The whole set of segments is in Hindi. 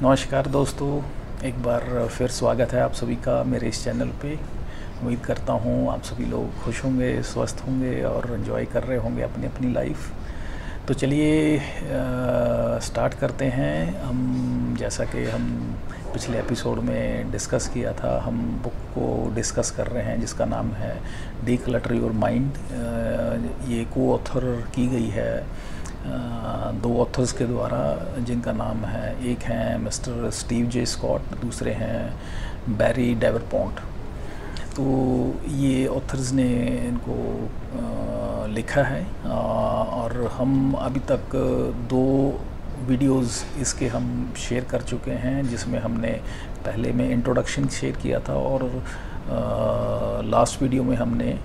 नमस्कार दोस्तों, एक बार फिर स्वागत है आप सभी का मेरे इस चैनल पे। उम्मीद करता हूँ आप सभी लोग खुश होंगे, स्वस्थ होंगे और एंजॉय कर रहे होंगे अपनी अपनी लाइफ। तो चलिए स्टार्ट करते हैं। हम जैसा कि हम पिछले एपिसोड में डिस्कस किया था, हम बुक को डिस्कस कर रहे हैं जिसका नाम है डीक्लटर योर माइंड। ये को ऑथर की गई है दो ऑथर्स के द्वारा, जिनका नाम है, एक हैं मिस्टर स्टीव जे स्कॉट, दूसरे हैं बैरी डेवरपॉन्ट। तो ये ऑथर्स ने इनको लिखा है और हम अभी तक दो वीडियोस इसके हम शेयर कर चुके हैं, जिसमें हमने पहले में इंट्रोडक्शन शेयर किया था और लास्ट वीडियो में हमने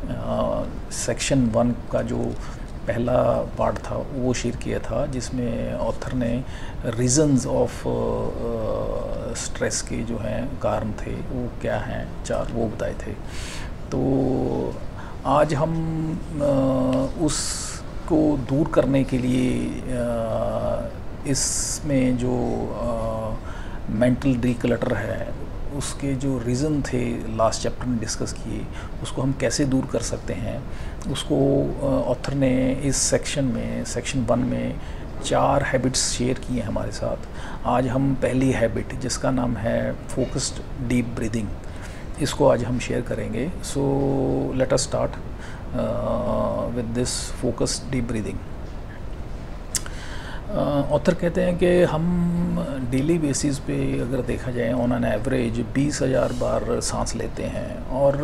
सेक्शन 1 का जो पहला पार्ट था वो शेयर किया था, जिसमें ऑथर ने रीज़न्स ऑफ स्ट्रेस के जो हैं कारण थे वो क्या हैं, 4 वो बताए थे। तो आज हम उसको दूर करने के लिए इसमें जो मेंटल डीक्लटर है उसके जो रीज़न थे लास्ट चैप्टर में डिस्कस किए, उसको हम कैसे दूर कर सकते हैं, उसको ऑथर ने इस सेक्शन 1 में 4 हैबिट्स शेयर किए हैं हमारे साथ। आज हम पहली हैबिट, जिसका नाम है फोकस्ड डीप ब्रीदिंग, इसको आज हम शेयर करेंगे। So let us start with this focused deep breathing. Author कहते हैं कि हम डेली बेसिस पे अगर देखा जाए ऑन एन एवरेज 20,000 बार सांस लेते हैं, और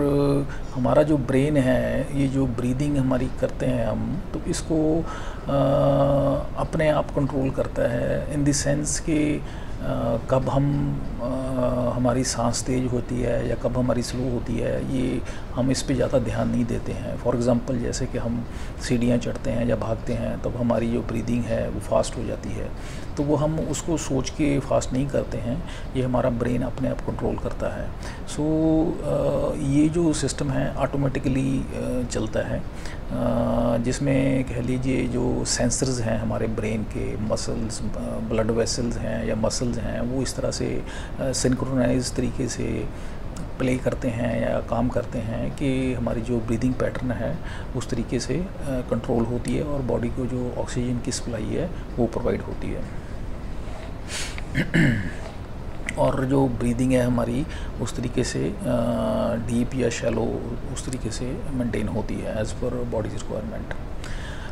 हमारा जो ब्रेन है, ये जो ब्रीदिंग हमारी करते हैं हम, तो इसको अपने आप कंट्रोल करता है, इन द सेंस कि कब हमारी सांस तेज़ होती है या कब हमारी स्लो होती है, ये हम इस पे ज़्यादा ध्यान नहीं देते हैं। फॉर एग्ज़ाम्पल, जैसे कि हम सीढ़ियाँ चढ़ते हैं या भागते हैं, तब हमारी जो ब्रीदिंग है वो फास्ट हो जाती है, तो वो हम उसको सोच के फास्ट नहीं करते हैं, ये हमारा ब्रेन अपने आप कंट्रोल करता है। सो ये जो सिस्टम है ऑटोमेटिकली चलता है, जिसमें कह लीजिए जो सेंसर्स हैं हमारे ब्रेन के, मसल्स, ब्लड वेसल्स हैं या मसल्स हैं, वो इस तरह से सिंक्रोनाइज तरीके से प्ले करते हैं या काम करते हैं कि हमारी जो ब्रीदिंग पैटर्न है उस तरीके से कंट्रोल होती है और बॉडी को जो ऑक्सीजन की सप्लाई है वो प्रोवाइड होती है। और जो ब्रीदिंग है हमारी उस तरीके से डीप या शैलो उस तरीके से मेंटेन होती है एज़ पर बॉडी रिक्वायरमेंट।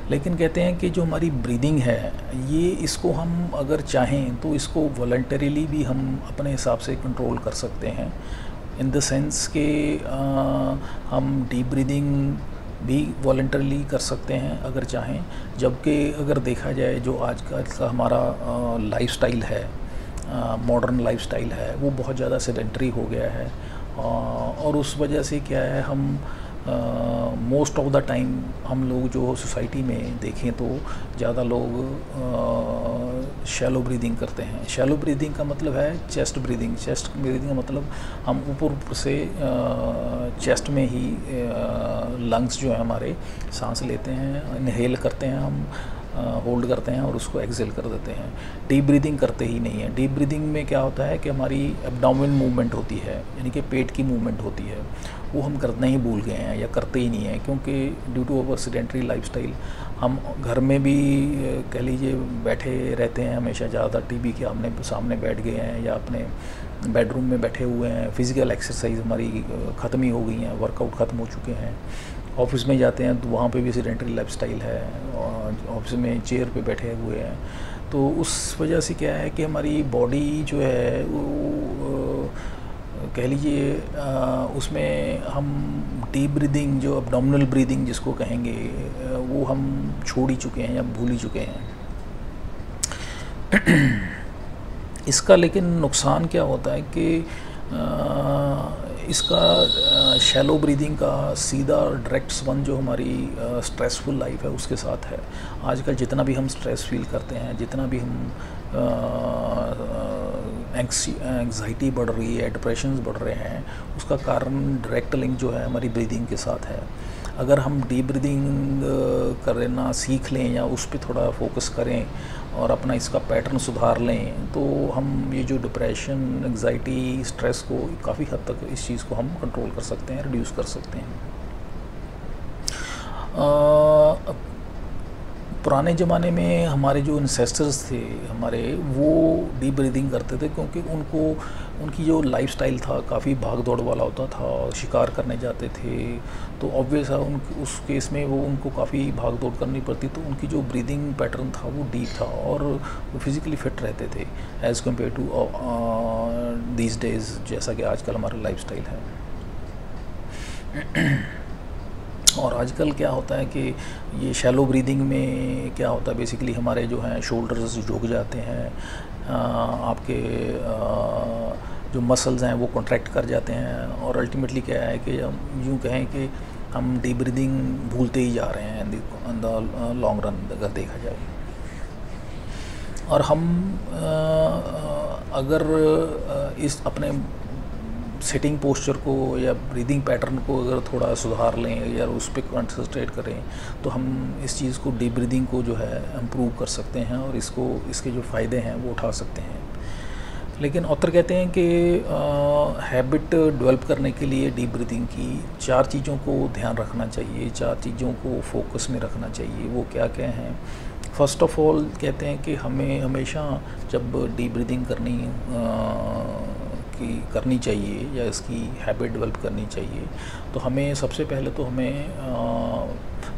लेकिन कहते हैं कि जो हमारी ब्रीदिंग है, ये इसको हम अगर चाहें तो इसको वॉलंटरीली भी हम अपने हिसाब से कंट्रोल कर सकते हैं, इन द सेंस कि हम डीप ब्रीदिंग भी वॉलंटरीली कर सकते हैं अगर चाहें। जबकि अगर देखा जाए जो आजकल का हमारा लाइफस्टाइल है, मॉडर्न लाइफस्टाइल है, वो बहुत ज़्यादा सेडेंटरी हो गया है, और उस वजह से क्या है, हम मोस्ट ऑफ द टाइम हम लोग जो सोसाइटी में देखें तो ज़्यादा लोग शैलो ब्रीदिंग करते हैं। शैलो ब्रीदिंग का मतलब है चेस्ट ब्रीदिंग। चेस्ट ब्रीदिंग का मतलब हम ऊपर से चेस्ट में ही लंग्स जो है हमारे सांस लेते हैं, इनहेल करते हैं, हम होल्ड करते हैं और उसको एक्सेल कर देते हैं। डीप ब्रीदिंग करते ही नहीं है। डीप ब्रीदिंग में क्या होता है कि हमारी एब्डोमेन मूवमेंट होती है, यानी कि पेट की मूवमेंट होती है, वो हम करना ही भूल गए हैं या करते ही नहीं हैं, क्योंकि due to our sedentary lifestyle हम घर में भी कह लीजिए बैठे रहते हैं हमेशा, ज़्यादातर टीवी के आमने सामने बैठ गए हैं या अपने बेडरूम में बैठे हुए हैं। फिज़िकल एक्सरसाइज हमारी ख़त्म ही हो गई हैं, वर्कआउट ख़त्म हो चुके हैं। ऑफिस में जाते हैं तो वहाँ पे भी सेडेंटरी लाइफस्टाइल है, और ऑफिस में चेयर पे बैठे हुए हैं, तो उस वजह से क्या है कि हमारी बॉडी जो है वो कह लीजिए उसमें हम डीप ब्रीदिंग, जो एब्डोमिनल ब्रीदिंग जिसको कहेंगे, वो हम छोड़ ही चुके हैं या भूल ही चुके हैं। इसका लेकिन नुकसान क्या होता है कि इसका शैलो ब्रीदिंग का सीधा डायरेक्ट संबंध जो हमारी स्ट्रेसफुल लाइफ है उसके साथ है। आजकल जितना भी हम स्ट्रेस फील करते हैं, जितना भी हम एंग्जाइटी बढ़ रही है, डिप्रेशंस बढ़ रहे हैं, उसका कारण डायरेक्ट लिंक जो है हमारी ब्रीदिंग के साथ है। अगर हम डीप ब्रीदिंग करना सीख लें या उस पर थोड़ा फोकस करें और अपना इसका पैटर्न सुधार लें तो हम ये जो डिप्रेशन, एंग्जाइटी, स्ट्रेस को काफ़ी हद तक इस चीज़ को हम कंट्रोल कर सकते हैं, रिड्यूस कर सकते हैं। पुराने ज़माने में हमारे जो इंसेस्टर्स थे हमारे, वो डीप ब्रीदिंग करते थे क्योंकि उनकी जो लाइफस्टाइल था काफ़ी भाग दौड़ वाला होता था, शिकार करने जाते थे, तो ऑब्वियस है उस केस में वो उनको काफ़ी भाग दौड़ करनी पड़ती, तो उनकी जो ब्रीदिंग पैटर्न था वो डीप था और वो फिज़िकली फिट रहते थे as compare to these days, जैसा कि आजकल हमारा लाइफस्टाइल है। और आजकल क्या होता है कि ये शैलो ब्रीदिंग में क्या होता है, बेसिकली हमारे जो हैं शोल्डर्स झुक जाते हैं, आपके जो मसल्स हैं वो कॉन्ट्रैक्ट कर जाते हैं, और अल्टीमेटली क्या है कि हम यूँ कहें कि हम डीप ब्रीदिंग भूलते ही जा रहे हैं इन द लॉन्ग रन अगर देखा जाए। और हम अगर इस अपने सिटिंग पोस्चर को या ब्रीदिंग पैटर्न को अगर थोड़ा सुधार लें या उस पर कंसंट्रेट करें तो हम इस चीज़ को, डीप ब्रीदिंग को जो है इम्प्रूव कर सकते हैं और इसके जो फ़ायदे हैं वो उठा सकते हैं। लेकिन ऑथर कहते हैं कि हैबिट डेवलप करने के लिए डीप ब्रीदिंग की 4 चीज़ों को ध्यान रखना चाहिए, 4 चीज़ों को फोकस में रखना चाहिए। वो क्या क्या हैं? फर्स्ट ऑफ ऑल कहते हैं कि हमें हमेशा जब डीप ब्रीदिंग करनी चाहिए या इसकी हैबिट डेवलप करनी चाहिए तो हमें सबसे पहले तो हमें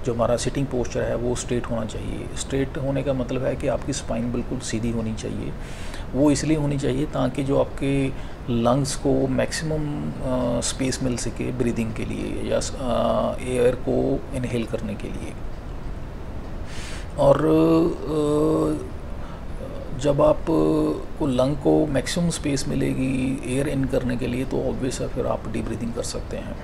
जो हमारा सिटिंग पोस्चर है वो स्ट्रेट होना चाहिए। स्ट्रेट होने का मतलब है कि आपकी स्पाइन बिल्कुल सीधी होनी चाहिए। वो इसलिए होनी चाहिए ताकि जो आपके लंग्स को मैक्सिमम स्पेस मिल सके ब्रीदिंग के लिए या एयर को इनहेल करने के लिए। और जब आप को लंग को मैक्सिमम स्पेस मिलेगी एयर इन करने के लिए तो ऑब्वियस है फिर आप डीप ब्रीदिंग कर सकते हैं।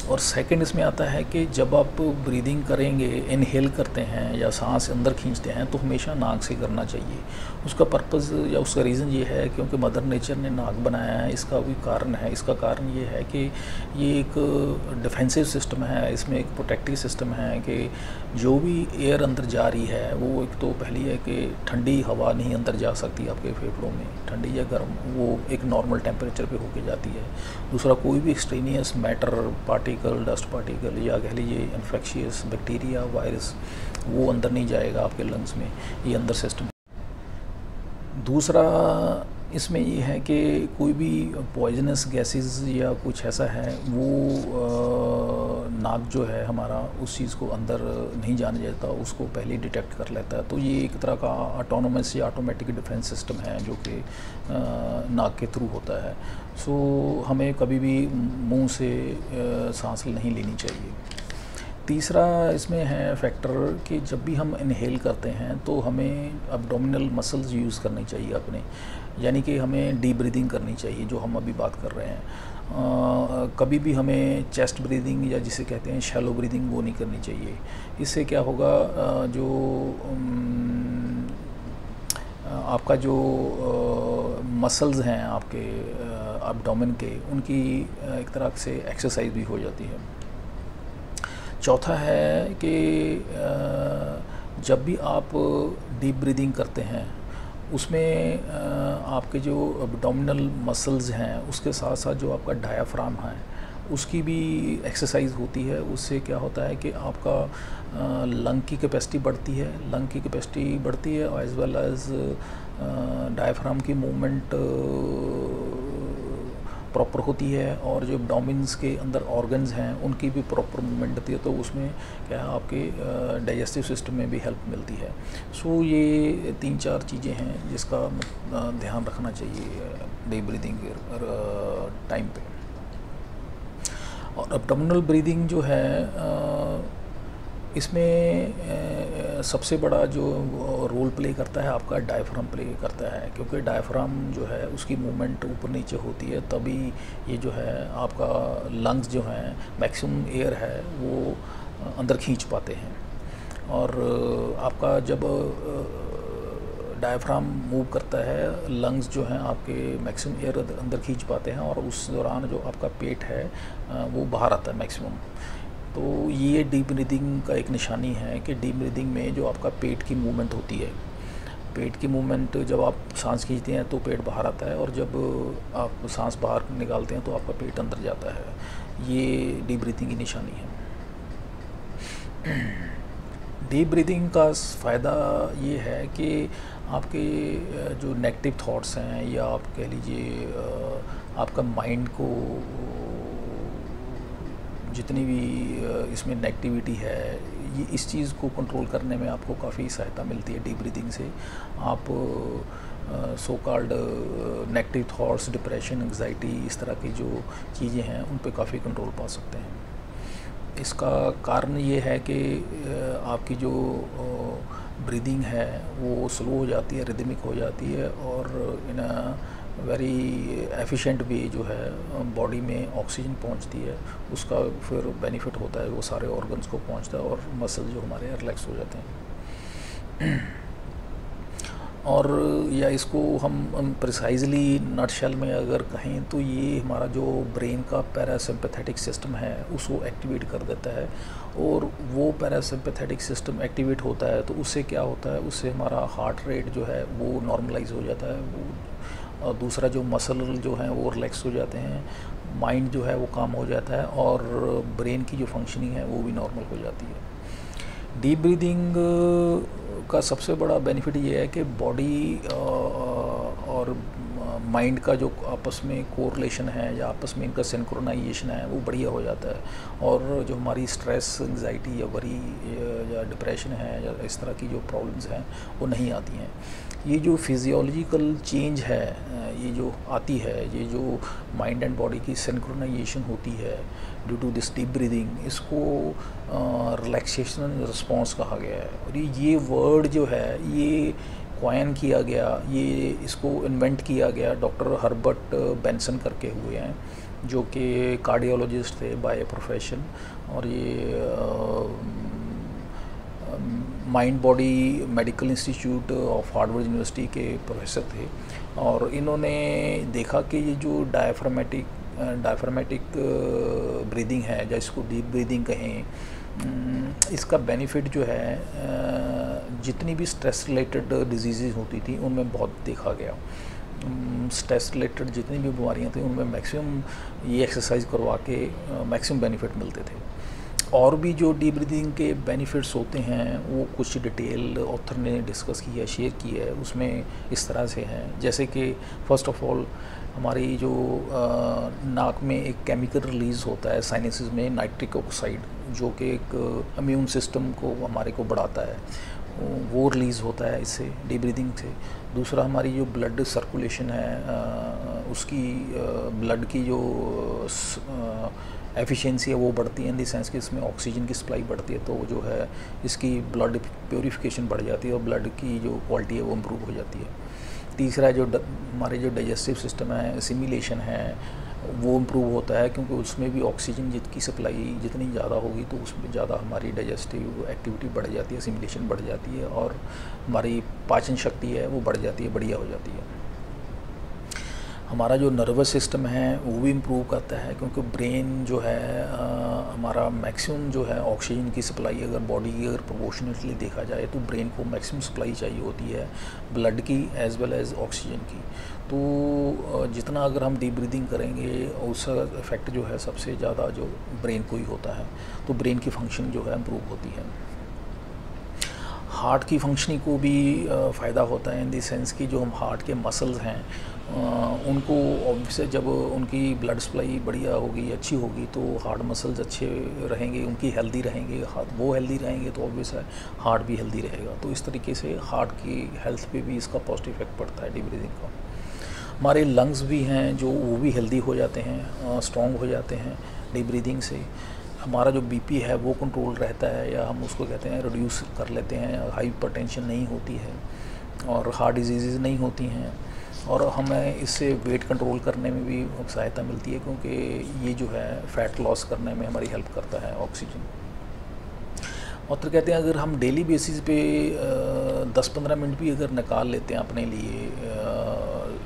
और सेकंड इसमें आता है कि जब आप ब्रीदिंग करेंगे, इनहेल करते हैं या सांस अंदर खींचते हैं तो हमेशा नाक से करना चाहिए। उसका पर्पज़ या उसका रीज़न ये है क्योंकि मदर नेचर ने नाक बनाया है, इसका भी कारण है। इसका कारण ये है कि ये एक डिफेंसिव सिस्टम है, इसमें एक प्रोटेक्टिव सिस्टम है कि जो भी एयर अंदर जा रही है वो एक तो पहली है कि ठंडी हवा नहीं अंदर जा सकती आपके फेफड़ों में, ठंडी या गर्म, वो एक नॉर्मल टेम्परेचर पे होके जाती है। दूसरा, कोई भी extraneous matter, particle, dust particle या कह लीजिए इन्फेक्शियस बैक्टीरिया, वायरस, वो अंदर नहीं जाएगा आपके लंग्स में, ये अंदर सिस्टम। दूसरा इसमें ये है कि कोई भी पॉइजनस गैसेस या कुछ ऐसा है वो नाक जो है हमारा उस चीज़ को अंदर नहीं जाने देता, उसको पहले डिटेक्ट कर लेता है। तो ये एक तरह का ऑटोनोमस या ऑटोमेटिक डिफेंस सिस्टम है जो कि नाक के थ्रू होता है। सो हमें कभी भी मुंह से सांस नहीं लेनी चाहिए। तीसरा इसमें है फैक्टर कि जब भी हम इनहेल करते हैं तो हमें एब्डोमिनल मसल्स यूज़ करनी चाहिए अपने, यानी कि हमें डीप ब्रीदिंग करनी चाहिए जो हम अभी बात कर रहे हैं। कभी भी हमें चेस्ट ब्रीदिंग या जिसे कहते हैं शैलो ब्रीदिंग वो नहीं करनी चाहिए। इससे क्या होगा, जो आपका जो मसल्स हैं आपके एब्डोमेन के, उनकी एक तरह से एक्सरसाइज भी हो जाती है। चौथा है कि जब भी आप डीप ब्रीदिंग करते हैं उसमें आपके जो एब्डोमिनल मसल्स हैं उसके साथ साथ जो आपका डायाफ्राम है उसकी भी एक्सरसाइज होती है। उससे क्या होता है कि आपका लंग की कैपेसिटी बढ़ती है, एज वेल एज डायाफ्राम की मूवमेंट प्रॉपर होती है, और जो एब्डोमेन्स के अंदर ऑर्गन्स हैं उनकी भी प्रॉपर मूवमेंट होती है। तो उसमें क्या है, आपके डाइजेस्टिव सिस्टम में भी हेल्प मिलती है। सो ये 3-4 चीज़ें हैं जिसका ध्यान रखना चाहिए डीप ब्रीदिंग के टाइम पे। और एब्डोमिनल ब्रीदिंग जो है इसमें सबसे बड़ा जो रोल प्ले करता है आपका डायफ्राम प्ले करता है, क्योंकि डायफ्राम जो है उसकी मूवमेंट ऊपर नीचे होती है, तभी ये जो है आपका लंग्स जो हैं मैक्सिमम एयर है वो अंदर खींच पाते हैं। और आपका जब डायफ्राम मूव करता है, लंग्स जो हैं आपके मैक्सिमम एयर अंदर खींच पाते हैं और उस दौरान जो आपका पेट है वो बाहर आता है मैक्सिमम। तो ये डीप ब्रीदिंग का एक निशानी है कि डीप ब्रीदिंग में जो आपका पेट की मूवमेंट होती है, पेट की मूवमेंट, जब आप सांस खींचते हैं तो पेट बाहर आता है और जब आप सांस बाहर निकालते हैं तो आपका पेट अंदर जाता है। ये डीप ब्रीदिंग की निशानी है। डीप ब्रीदिंग का फ़ायदा ये है कि आपके जो नेगेटिव थॉट्स हैं या आप कह लीजिए आपका माइंड को जितनी भी इसमें नेगेटिविटी है, ये इस चीज़ को कंट्रोल करने में आपको काफ़ी सहायता मिलती है। डीप ब्रीदिंग से आप so called negative thoughts, depression, anxiety, इस तरह की जो चीज़ें हैं उन पे काफ़ी कंट्रोल पा सकते हैं। इसका कारण ये है कि आपकी जो ब्रीदिंग है वो स्लो हो जाती है, रिदमिक हो जाती है और इन वेरी एफिशिएंट वे जो है बॉडी में ऑक्सीजन पहुंचती है, उसका फिर बेनिफिट होता है, वो सारे ऑर्गन्स को पहुंचता है और मसल जो हमारे रिलैक्स हो जाते हैं। और या इसको हम प्रिसाइजली नटशेल में अगर कहें तो ये हमारा जो ब्रेन का पैरासिम्पैथेटिक सिस्टम है उसको एक्टिवेट कर देता है, और वो पैरासिम्पैथेटिक सिस्टम एक्टिवेट होता है तो उससे क्या होता है, उससे हमारा हार्ट रेट जो है वो नॉर्मलाइज हो जाता है, वो और दूसरा जो मसल जो है वो रिलैक्स हो जाते हैं, माइंड जो है वो काम हो जाता है और ब्रेन की जो फंक्शनिंग है वो भी नॉर्मल हो जाती है। डीप ब्रीदिंग का सबसे बड़ा बेनिफिट ये है कि बॉडी और माइंड का जो आपस में कोरिलेशन है या आपस में इनका सिंक्रोनाइजेशन है वो बढ़िया हो जाता है, और जो हमारी स्ट्रेस, एंग्जाइटी या वरी या डिप्रेशन है या इस तरह की जो प्रॉब्लम्स हैं वो नहीं आती हैं। ये जो फिजियोलॉजिकल चेंज है ये जो आती है, ये जो माइंड एंड बॉडी की सिंक्रोनाइजेशन होती है due to this deep breathing, इसको रिलैक्सेशन रिस्पॉन्स कहा गया है। और ये वर्ड जो है ये कॉइन किया गया, ये इसको इन्वेंट किया गया डॉक्टर हर्बर्ट बेंसन करके हुए हैं, जो कि कार्डियोलॉजिस्ट थे बाय प्रोफेशन, और ये mind body medical institute of Harvard university के प्रोफेसर थे। और इन्होंने देखा कि ये जो डायफ्रामेटिक ब्रीदिंग है, या इसको डीप ब्रीदिंग कहें, इसका बेनिफिट जो है जितनी भी स्ट्रेस रिलेटेड डिजीज़ होती थी उनमें बहुत देखा गया। स्ट्रेस रिलेटेड जितनी भी बीमारियां थी उनमें मैक्सिमम ये एक्सरसाइज करवा के मैक्सिमम बेनिफिट मिलते थे। और भी जो डीप ब्रीदिंग के बेनिफिट्स होते हैं वो कुछ डिटेल ऑथर ने डिस्कस की है, शेयर की है, उसमें इस तरह से हैं, जैसे कि फ़र्स्ट ऑफ ऑल हमारी जो नाक में एक केमिकल रिलीज़ होता है साइनसेस में, नाइट्रिक ऑक्साइड, जो कि एक इम्यून सिस्टम को हमारे को बढ़ाता है, वो रिलीज़ होता है इससे, डीप ब्रीदिंग से। दूसरा हमारी जो ब्लड सर्कुलेशन है उसकी ब्लड की जो एफिशिएंसी है वो बढ़ती है, इन द सेंस कि इसमें ऑक्सीजन की सप्लाई बढ़ती है, तो जो है इसकी ब्लड प्योरीफिकेशन बढ़ जाती है और ब्लड की जो क्वालिटी है वो इम्प्रूव हो जाती है। तीसरा जो हमारे जो डाइजेस्टिव सिस्टम है, एसिमिलेशन है, वो इम्प्रूव होता है, क्योंकि उसमें भी ऑक्सीजन की सप्लाई जितनी ज़्यादा होगी तो उसमें ज़्यादा हमारी डाइजेस्टिव एक्टिविटी बढ़ जाती है, एसिमिलेशन बढ़ जाती है और हमारी पाचन शक्ति है वो बढ़ जाती है, बढ़िया हो जाती है। हमारा जो नर्वस सिस्टम है वो भी इम्प्रूव करता है, क्योंकि ब्रेन जो है हमारा मैक्सिमम जो है ऑक्सीजन की सप्लाई, अगर बॉडी की अगर प्रोपोर्शनेटली देखा जाए तो ब्रेन को मैक्सिमम सप्लाई चाहिए होती है ब्लड की एज वेल एज ऑक्सीजन की। तो जितना अगर हम डीप ब्रीदिंग करेंगे उसका इफ़ेक्ट जो है सबसे ज़्यादा जो ब्रेन को ही होता है, तो ब्रेन की फंक्शन जो है इम्प्रूव होती है। हार्ट की फंक्शनिंग को भी फ़ायदा होता है, इन द सेंस कि जो हम हार्ट के मसल्स हैं उनको ऑब्वियसली जब उनकी ब्लड सप्लाई बढ़िया होगी, अच्छी होगी, तो हार्ट मसल्स अच्छे रहेंगे, उनकी हेल्दी रहेंगे, वो हेल्दी रहेंगे तो ऑब्वियस है हार्ट भी हेल्दी रहेगा। तो इस तरीके से हार्ट की हेल्थ पे भी इसका पॉजिटिव इफेक्ट पड़ता है डीप ब्रीदिंग का। हमारे लंग्स भी हैं जो वो भी हेल्दी हो जाते हैं, स्ट्रॉन्ग हो जाते हैं डीप ब्रीदिंग से। हमारा जो बीपी है वो कंट्रोल रहता है, या हम उसको कहते हैं रिड्यूस कर लेते हैं, हाइपरटेंशन नहीं होती है और हार्ट डिजीज़ नहीं होती हैं, और हमें इससे वेट कंट्रोल करने में भी सहायता मिलती है, क्योंकि ये जो है फ़ैट लॉस करने में हमारी हेल्प करता है ऑक्सीजन। ऑथर कहते हैं अगर हम डेली बेसिस पे 10-15 मिनट भी अगर निकाल लेते हैं अपने लिए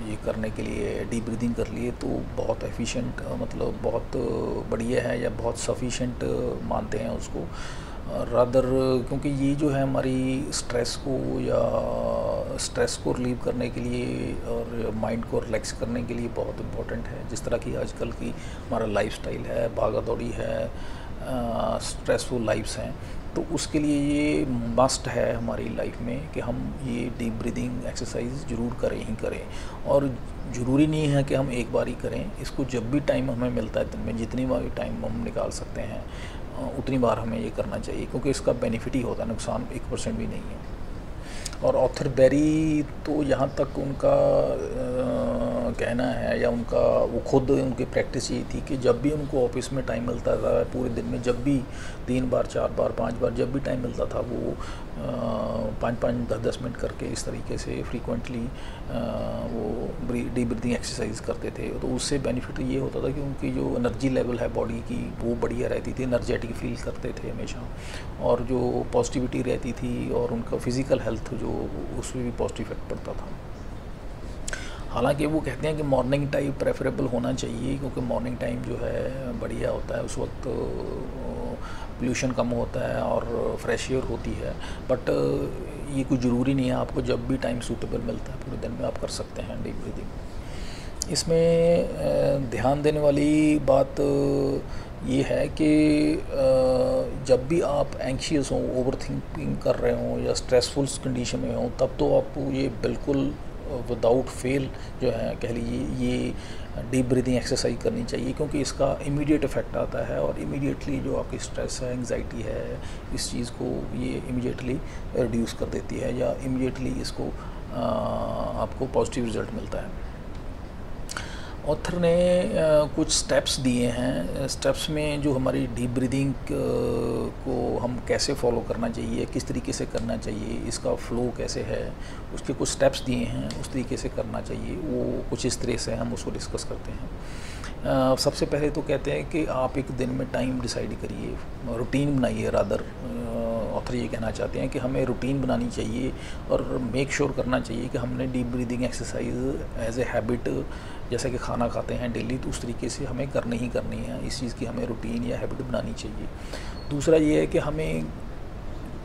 ये करने के लिए, डीप ब्रीदिंग कर लिए, तो बहुत एफिशिएंट मतलब बहुत बढ़िया है या बहुत सफिशिएंट मानते हैं उसको रादर, क्योंकि ये जो है हमारी स्ट्रेस को रिलीव करने के लिए और माइंड को रिलैक्स करने के लिए बहुत इम्पोर्टेंट है। जिस तरह की आजकल की हमारा लाइफस्टाइल है, भागा दौड़ी है, स्ट्रेसफुल लाइफ्स हैं, तो उसके लिए ये मस्ट है हमारी लाइफ में कि हम ये डीप ब्रीदिंग एक्सरसाइज ज़रूर करें ही करें। और ज़रूरी नहीं है कि हम एक बार ही करें, इसको जब भी टाइम हमें मिलता है दिन में जितनी बार टाइम हम निकाल सकते हैं उतनी बार हमें ये करना चाहिए, क्योंकि इसका बेनिफिट ही होता है, नुकसान 1% भी नहीं है। और ऑथर बेरी तो यहाँ तक उनका कहना है या उनका वो खुद उनकी प्रैक्टिस ये थी कि जब भी उनको ऑफिस में टाइम मिलता था पूरे दिन में, जब भी 3 बार 4 बार 5 बार जब भी टाइम मिलता था, वो 5-5 10-10 मिनट करके इस तरीके से फ्रीक्वेंटली वो डीप ब्रीथिंग एक्सरसाइज करते थे। तो उससे बेनिफिट ये होता था कि उनकी जो एनर्जी लेवल है बॉडी की वो बढ़िया रहती थी, एनर्जेटिक फील करते थे हमेशा, और जो पॉजिटिविटी रहती थी और उनका फिज़िकल हेल्थ जो उसमें भी पॉजिटिव इफेक्ट पड़ता था। हालांकि वो कहते हैं कि मॉर्निंग टाइम प्रेफरेबल होना चाहिए, क्योंकि मॉर्निंग टाइम जो है बढ़िया होता है, उस वक्त पोल्यूशन कम होता है और फ्रेश एयर होती है। बट ये कोई ज़रूरी नहीं है, आपको जब भी टाइम सूटेबल मिलता है पूरे दिन में आप कर सकते हैं डीप ब्रीदिंग। इसमें ध्यान देने वाली बात ये है कि जब भी आप एंक्शियस हों, ओवर थिंकिंग कर रहे हों या स्ट्रेसफुल कंडीशन में हों, तब तो आपको ये बिल्कुल विदाउट फेल जो है कह लीजिए ये डीप ब्रीदिंग एक्सरसाइज करनी चाहिए, क्योंकि इसका इमीडिएट इफेक्ट आता है और इमीडिएटली जो आपकी स्ट्रेस है, एंग्जाइटी है, इस चीज़ को ये इमीडिएटली रिड्यूस कर देती है या इमीडिएटली इसको आपको पॉजिटिव रिजल्ट मिलता है। ऑथर ने कुछ स्टेप्स दिए हैं। स्टेप्स में जो हमारी डीप ब्रीदिंग को हम कैसे फॉलो करना चाहिए, किस तरीके से करना चाहिए, इसका फ़्लो कैसे है, उसके कुछ स्टेप्स दिए हैं, उस तरीके से करना चाहिए। वो कुछ इस तरह से हम उसको डिस्कस करते हैं। सबसे पहले तो कहते हैं कि आप एक दिन में टाइम डिसाइड करिए, रूटीन बनाइए। रादर ऑथर ये कहना चाहते हैं कि हमें रूटीन बनानी चाहिए और मेक श्योर करना चाहिए कि हमने deep breathing exercise as a habit, जैसा कि खाना खाते हैं डेली, तो उस तरीके से हमें करनी ही करनी है। इस चीज़ की हमें रूटीन या हैबिट बनानी चाहिए। दूसरा ये है कि हमें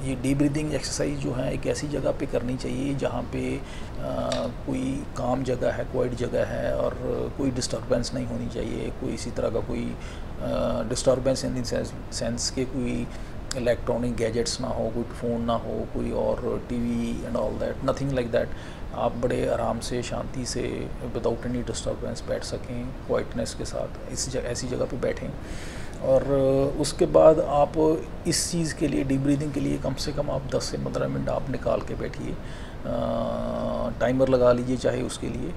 ये डीप ब्रीदिंग एक्सरसाइज जो है एक ऐसी जगह पे करनी चाहिए जहाँ पे कोई काम जगह है, क्वाइट जगह है और कोई डिस्टर्बेंस नहीं होनी चाहिए, कोई इसी तरह का कोई डिस्टर्बेंस इन द सेंस के कोई इलेक्ट्रॉनिक गैजेट्स ना हो, कोई फ़ोन ना हो, कोई और TV and all that, nothing like that. आप बड़े आराम से, शांति से, विदाउट एनी डिस्टर्बेंस बैठ सकें, क्वाइटनेस के साथ ऐसी जगह पे बैठें। और उसके बाद आप इस चीज़ के लिए, डीप ब्रीदिंग के लिए, कम से कम आप 10 से 15 मिनट आप निकाल के बैठिए। टाइमर लगा लीजिए चाहे उसके लिए।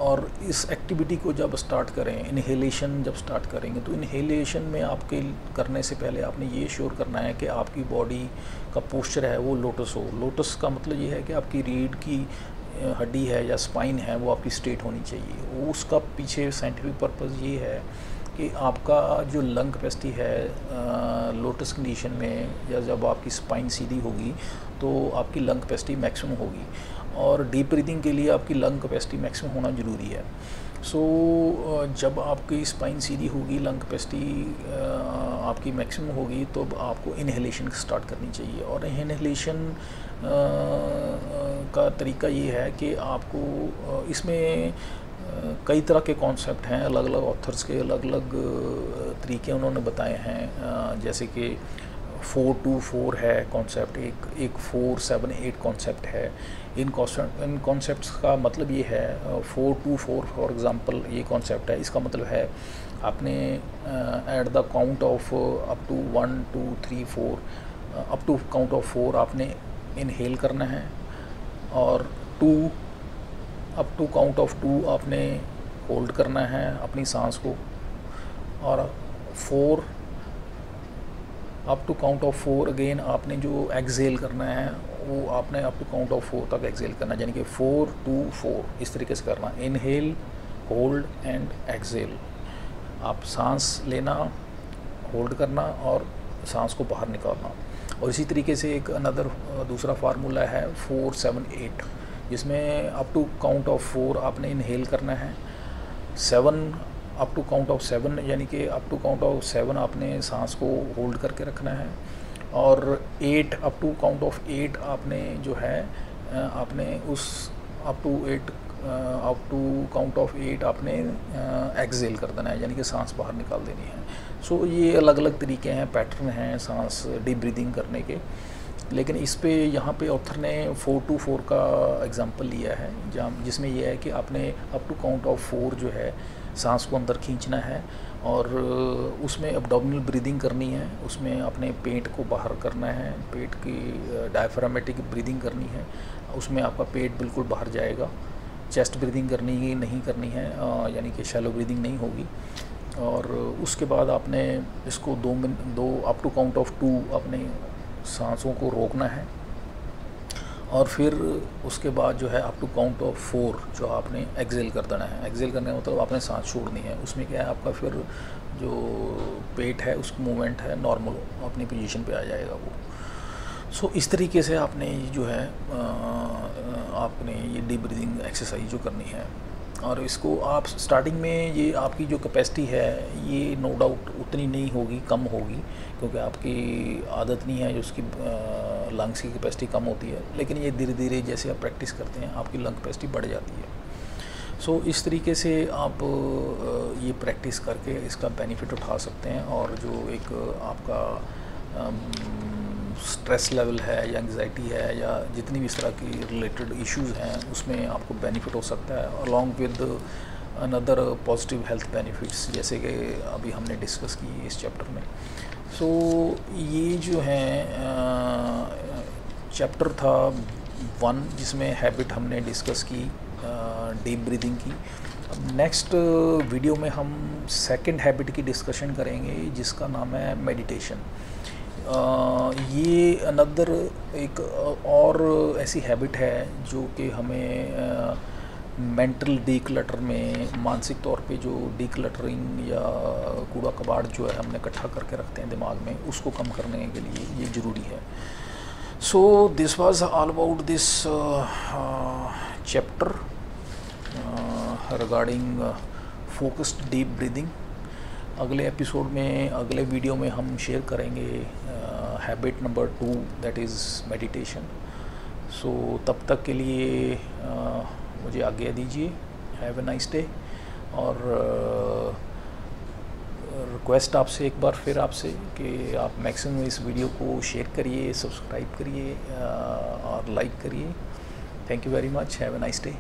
और इस एक्टिविटी को जब स्टार्ट करें, इनहेलेशन जब स्टार्ट करेंगे, तो इनहेलेशन में आपके करने से पहले आपने ये श्योर करना है कि आपकी बॉडी का पोस्चर है वो लोटस हो। लोटस का मतलब ये है कि आपकी रीढ़ की हड्डी है या स्पाइन है वो आपकी स्ट्रेट होनी चाहिए। वो उसका पीछे साइंटिफिक पर्पस ये है कि आपका जो लंग कैपेसिटी है लोटस कंडीशन में, या जब आपकी स्पाइन सीधी होगी तो आपकी लंग कैपेसिटी मैक्सिमम होगी। और डीप ब्रीदिंग के लिए आपकी लंग कैपेसिटी मैक्सिमम होना ज़रूरी है। सो जब आपकी स्पाइन सीधी होगी, लंग कैपेसिटी आपकी मैक्सिमम होगी, तो आपको इनहेलेशन स्टार्ट करनी चाहिए। और इनहेलेशन का तरीका ये है कि आपको इसमें कई तरह के कॉन्सेप्ट हैं, अलग अलग ऑथर्स के अलग अलग तरीके उन्होंने बताए हैं। जैसे कि 4-2-4 है कॉन्सेप्ट, एक 4-7-8 कॉन्सेप्ट है। इन कॉन्सेप्ट्स का मतलब ये है 4-2-4 फॉर एग्ज़ाम्पल ये कॉन्सेप्ट है। इसका मतलब है आपने at the count of up to 1 2 3 4 up to count of 4 आपने इनहेल करना है, और 2 अप टू काउंट ऑफ 2 आपने होल्ड करना है अपनी सांस को, और 4 up to count of 4 again आपने जो एक्सेल करना है वो आपने अप टू काउंट ऑफ 4 तक एक्सेल करना है, यानी कि 4-2-4 इस तरीके से करना। Inhale, hold and exhale. आप सांस लेना, होल्ड करना और सांस को बाहर निकालना। और इसी तरीके से एक अनदर दूसरा फार्मूला है 4-7-8, जिसमें अप टू काउंट ऑफ 4 आपने इनहेल करना है, 7 अप टू काउंट ऑफ 7 यानी कि अप टू काउंट ऑफ 7 आपने सांस को होल्ड करके रखना है, और 8 अप टू काउंट ऑफ 8 आपने जो है आपने उस अप टू काउंट ऑफ 8 आपने एक्सेल कर देना है, यानी कि सांस बाहर निकाल देनी है। सो ये अलग अलग तरीके हैं, पैटर्न हैं सांस डीप ब्रीदिंग करने के। लेकिन इस पे यहाँ पे ऑथर ने 4-4 का एग्जांपल लिया है, जहाँ जिसमें यह है कि आपने अप टू काउंट ऑफ 4 जो है सांस को अंदर खींचना है, और उसमें एब्डोमिनल ब्रीदिंग करनी है, उसमें अपने पेट को बाहर करना है, पेट की डायफ्रामेटिक ब्रीदिंग करनी है, उसमें आपका पेट बिल्कुल बाहर जाएगा। चेस्ट ब्रीदिंग करनी ही नहीं करनी है, यानी कि शैलो ब्रीदिंग नहीं होगी। और उसके बाद आपने इसको 2 अप टू काउंट ऑफ 2 अपने सांसों को रोकना है, और फिर उसके बाद जो है अप टू काउंट ऑफ 4 जो आपने एक्सेल कर देना है। एक्सेल करने का मतलब आपने सांस छोड़नी है। उसमें क्या है, आपका फिर जो पेट है उसका मूवमेंट है नॉर्मल अपनी पोजीशन पे आ जाएगा वो। सो इस तरीके से आपने जो है आपने ये डीप ब्रीदिंग एक्सरसाइज जो करनी है, और इसको आप स्टार्टिंग में ये आपकी जो कैपेसिटी है ये नो डाउट उतनी नहीं होगी, कम होगी, क्योंकि आपकी आदत नहीं है जो उसकी लंग्स की कैपेसिटी कम होती है। लेकिन ये धीरे धीरे जैसे आप प्रैक्टिस करते हैं आपकी लंग कैपेसिटी बढ़ जाती है। सो इस तरीके से आप ये प्रैक्टिस करके इसका बेनिफिट उठा सकते हैं, और जो एक आपका स्ट्रेस लेवल है या एंग्जाइटी है या जितनी भी इस तरह की रिलेटेड इश्यूज़ हैं उसमें आपको बेनिफिट हो सकता है, along with another positive health benefits, जैसे कि अभी हमने डिस्कस की इस चैप्टर में। सो ये जो है चैप्टर था 1, जिसमें हैबिट हमने डिस्कस की डीप ब्रीदिंग की। अब नेक्स्ट वीडियो में हम सेकंड हैबिट की डिस्कशन करेंगे, जिसका नाम है मेडिटेशन। ये अनदर एक और ऐसी हैबिट है जो कि हमें मेंटल डीक्लटर में, मानसिक तौर पे जो डीक्लटरिंग या कूड़ा कबाड़ जो है हमने इकट्ठा करके रखते हैं दिमाग में, उसको कम करने के लिए ये ज़रूरी है। So this was all about this chapter regarding focused deep breathing. अगले एपिसोड में, अगले वीडियो में हम शेयर करेंगे habit number 2, that is meditation. So तब तक के लिए मुझे आज्ञा दीजिए। Have a nice day. और रिक्वेस्ट आपसे एक बार फिर आपसे कि आप मैक्सिमम इस वीडियो को शेयर करिए, सब्सक्राइब करिए और लाइक करिए। Thank you very much. Have a nice day.